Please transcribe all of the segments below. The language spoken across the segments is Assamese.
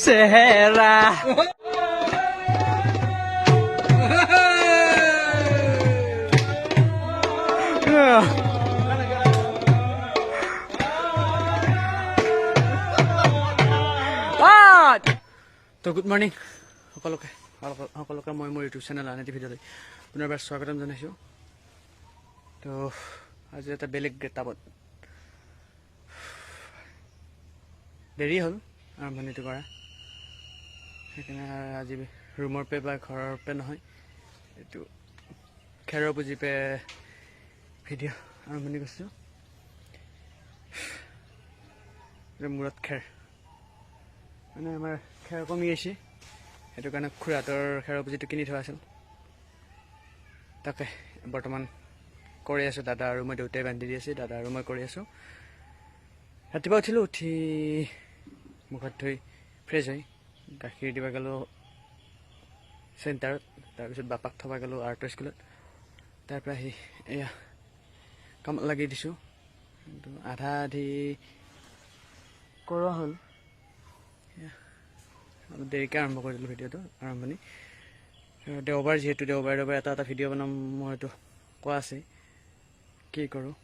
চেহেৰা তো গুড মৰ্ণিং সকলোকে মই মোৰ ইউটিউব চেনেল আনে ভিডিঅ'লৈ পুনৰবাৰ স্বাগতম জনাইছোঁ। তো আজি এটা বেলেগ গেটআপত দেৰি হ'ল আৰম্ভণিটো কৰা, সেইকাৰণে আজি ৰুমৰ পে বা ঘৰৰ পে নহয়, এইটো খেৰৰ পুঁজি পে ভিডিঅ' আৰম্ভণি কৰিছোঁ। মূৰত খেৰ মানে আমাৰ খেৰ কমি গৈছে, সেইটো কাৰণে খুৰাহঁতৰ খেৰৰ পুঁজিটো কিনি থোৱা আছিল, তাকে বৰ্তমান কৰি আছোঁ। দাদা আৰু মই দেউতাই বান্ধি দি আছে, দাদা আৰু মই কৰি আছোঁ। ৰাতিপুৱা উঠিলোঁ, উঠি মুখত ধুই ফ্ৰেছ হৈ গাখীৰ দিব গ'লোঁ চেণ্টাৰত, তাৰপিছত বাপাক থ'ব গ'লোঁ আৰ্টৰ স্কুলত, তাৰপৰা আহি এয়া কামত লাগি দিছোঁ। কিন্তু আধা আধি কৰোৱা হ'ল, অলপ দেৰিকৈ আৰম্ভ কৰি দিলোঁ ভিডিঅ'টো আৰম্ভণি। দেওবাৰ যিহেতু দেওবাৰে এটা ভিডিঅ' বনাম মই এইটো কোৱা আছে, কি কৰোঁ।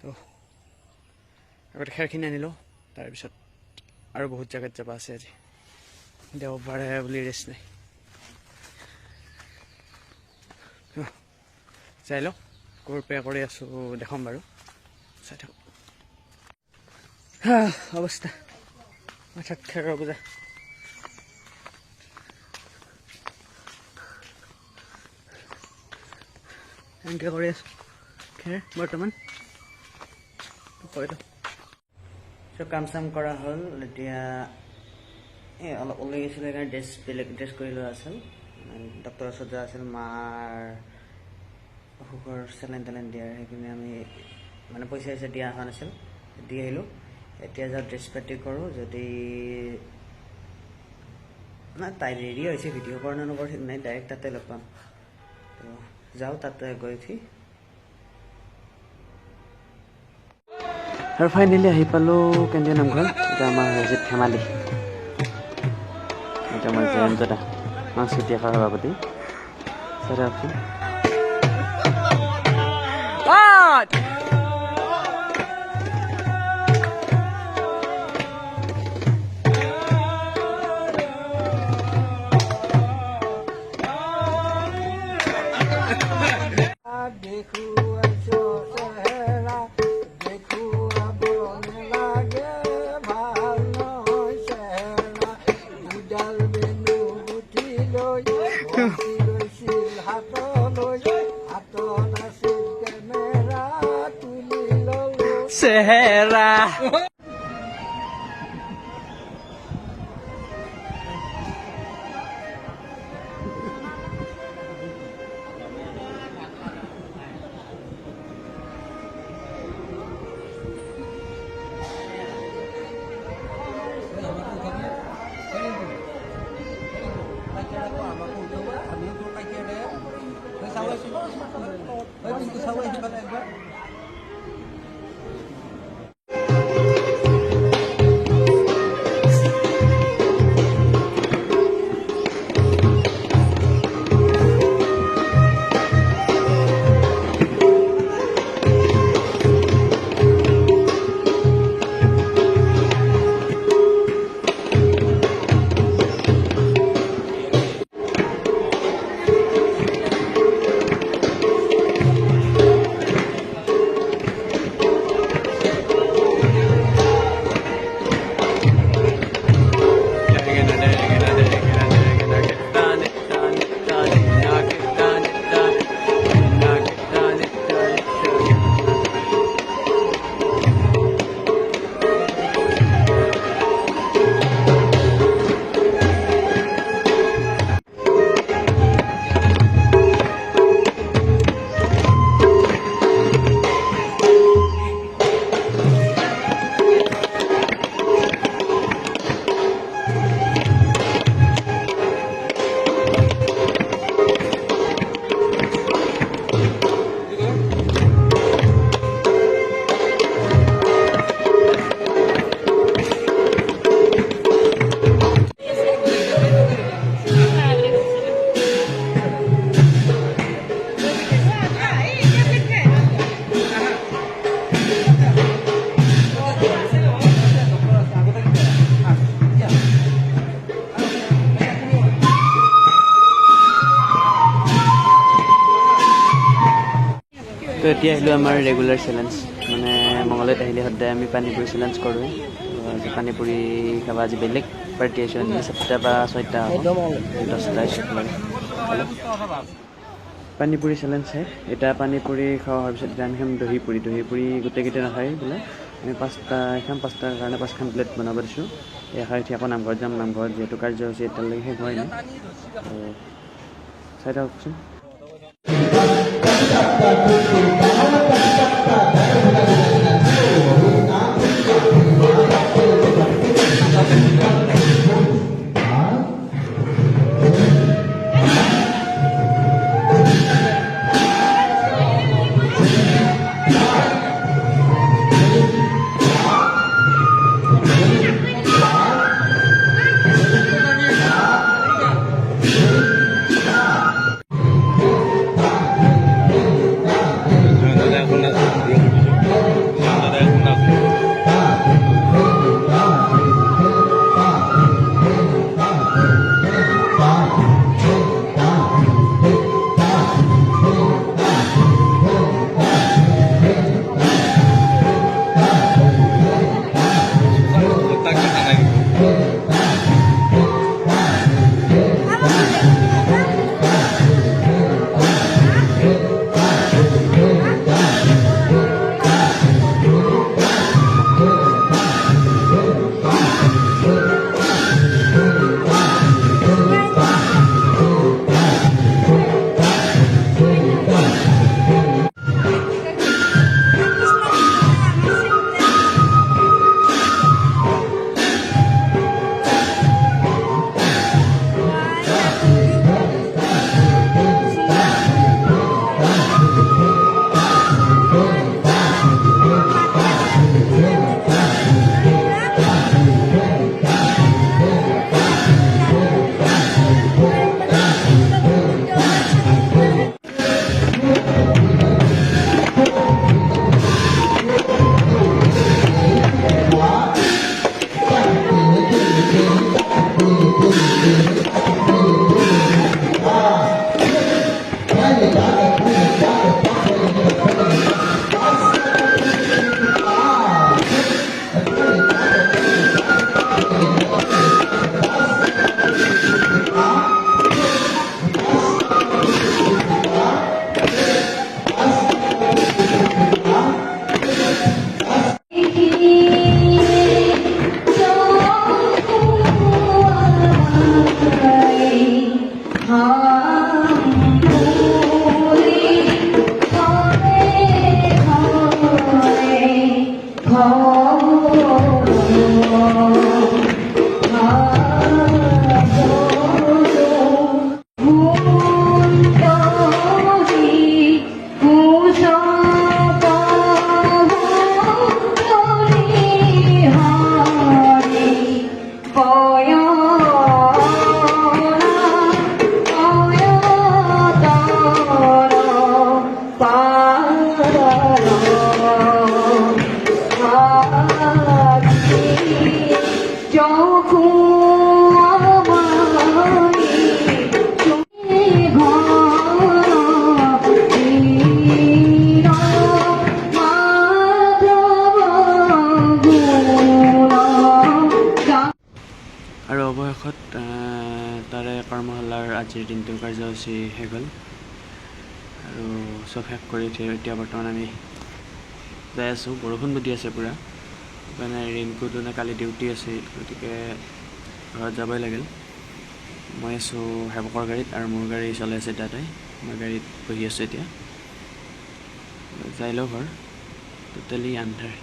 তো আগতে খেৰখিনি আনিলোঁ, তাৰপিছত আৰু বহুত জেগাত যাব আছে। আজি দেওবাৰে বুলি ৰেষ্ট নাই, চাই লওঁ ক'ৰ পে কৰি আছোঁ দেখাম বাৰু, চাই থাকক। অৱস্থা মাথাত খেৰৰ বোজা, এনেকৈ কৰি আছোঁ খেৰ বৰ্তমান। চব কাম চাম কৰা হ'ল, এতিয়া অলপ ওলাই গৈছিলোঁ, সেইকাৰণে বেলেগ ড্ৰেছ কৰি লোৱা আছিল। ডক্টৰৰ ওচৰত যোৱা আছিল, মাৰ অসুখৰ চেলাইন তেলাইন দিয়াৰ, সেইখিনি আমি মানে পইচা দিয়া হোৱা নাছিল, দি আহিলোঁ। এতিয়া যাওঁ ড্ৰেছ পাতি কৰোঁ, যদি নাই তাই ৰেডি হৈছে, ভিডিঅ' কৰা নে নকৰোঁ ঠিক নাই, ডাইৰেক্ট তাতে লগ পাম। তো যাওঁ, তাতে গৈ উঠি আৰু ফাইনেলি আহি পালোঁ কেন্দ্ৰীয় নামঘৰ। এতিয়া আমাৰ হৈছে ধেমালি, এতিয়া আমাৰ জয়ন্ত দা সাংস্কৃতিক শাখাৰ সভাপতি চেহেৰা তো এতিয়া আহিলোঁ আমাৰ ৰেগুলাৰ চেলেঞ্জ মানে মঙলদৈত আহিলে সদায় আমি পানীপুৰি চেলেঞ্জ কৰোঁ আজি পানীপুৰি খাব আজি বেলেগ পাৰ্টি আহিছোঁ আজি 7টা বা 6টা হ'ব 10টা পানীপুৰি চেলেঞ্জ হে এতিয়া পানীপুৰি খোৱা হোৱাৰ পিছত এতিয়া আমি খাম দহি পুৰি গোটেইকেইটা নাখায় বোলে আমি 5টা খাম 5টাৰ কাৰণে 5খন প্লেট বনাব দিছোঁ এই খাই উঠি আকৌ নামঘৰত যাম নামঘৰত যিহেতু কাৰ্যসূচী এতিয়ালৈকে শেষ হোৱাই নাই চাই থাককচোন আৰু অৱশেষত তাৰে কৰ্মশালাৰ আজিৰ দিনটোৰ কাৰ্যসূচী শেষ হ'ল আৰু চব শেষ কৰি উঠি এতিয়া বৰ্তমান আমি যাই আছোঁ বৰষুণ দি আছে পূৰা মানে ৰেইনকোটো কালি ডিউটি আছে গতিকে ঘৰত যাবই লাগিল মই আছোঁ সেৱকৰ গাড়ীত আৰু মোৰ গাড়ী চলাই আছে দাদাই মই গাড়ীত বহি আছোঁ এতিয়া যাই লওঁ ঘৰ টোটেলি আন্ধাৰ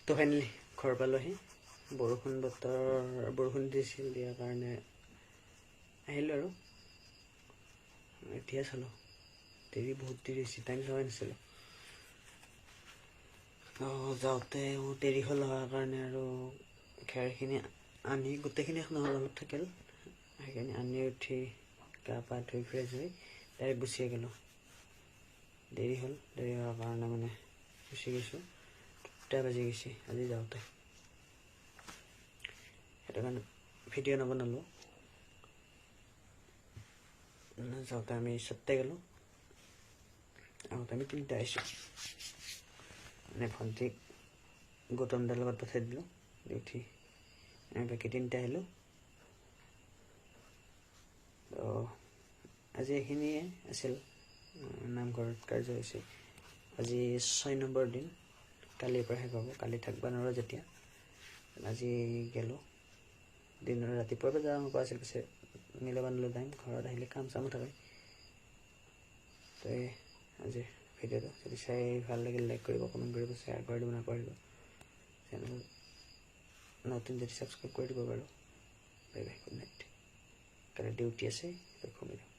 তো ফাইনেলি ঘৰ পালোহি বৰষুণ দিছিল দিয়াৰ কাৰণে আহিলোঁ আৰু এতিয়া চালোঁ বহুত দেৰি হৈছে টাইম চোৱাই নাছিলোঁ যাওঁতে দেৰি হ'ল হোৱাৰ কাৰণে আৰু খেৰখিনি আনি গোটেইখিনি এখন অলপ থাকিল, সেইখিনি আনি উঠি গা পা ধুই ফ্ৰেছ হৈ ডাইৰেক্ট গুচিয়ে গ'লোঁ। দেৰি হ'ল, দেৰি হোৱাৰ কাৰণে মানে গুচি গৈছোঁ। 2টা বাজি গৈছে আজি যাওঁতে, সেইটো কাৰণে ভিডিঅ' নবনালোঁ। যাওঁতে আমি 7টাত গ'লোঁ, আহোঁতে আমি 3টা আহিছোঁ। মানে ভণ্টিক গৌতম দাৰ লগত পঠাই দিলোঁ, দি উঠি আমি বাকী 3টা আহিলোঁ। তো আজি এইখিনিয়ে আছিল নামঘৰত কাৰ্যসূচী। আজি 6 নম্বৰ দিন, কালিৰ পৰা শেষ হ'ব। কালি থাকিব নোৱাৰোঁ যেতিয়া, আজি গ'লোঁ। দিনৰ ৰাতিপুৱাৰ পৰা যাব পৰা আছিল, পিছে মিলাবানলৈ টাইম ঘৰত আহিলে কাম চামো থাকে। তো আজি ভিডিঅ'টো যদি চাই ভাল লাগিল লাইক কৰিব, কমেণ্ট কৰিব, শ্বেয়াৰ কৰি দিব নাপাহৰিব। চেনেল নতুন যদি ছাবস্ক্ৰাইব কৰি দিব বাৰু। Bye bye, good night. কালি ডিউটি আছে, ঘূমি যাওঁ।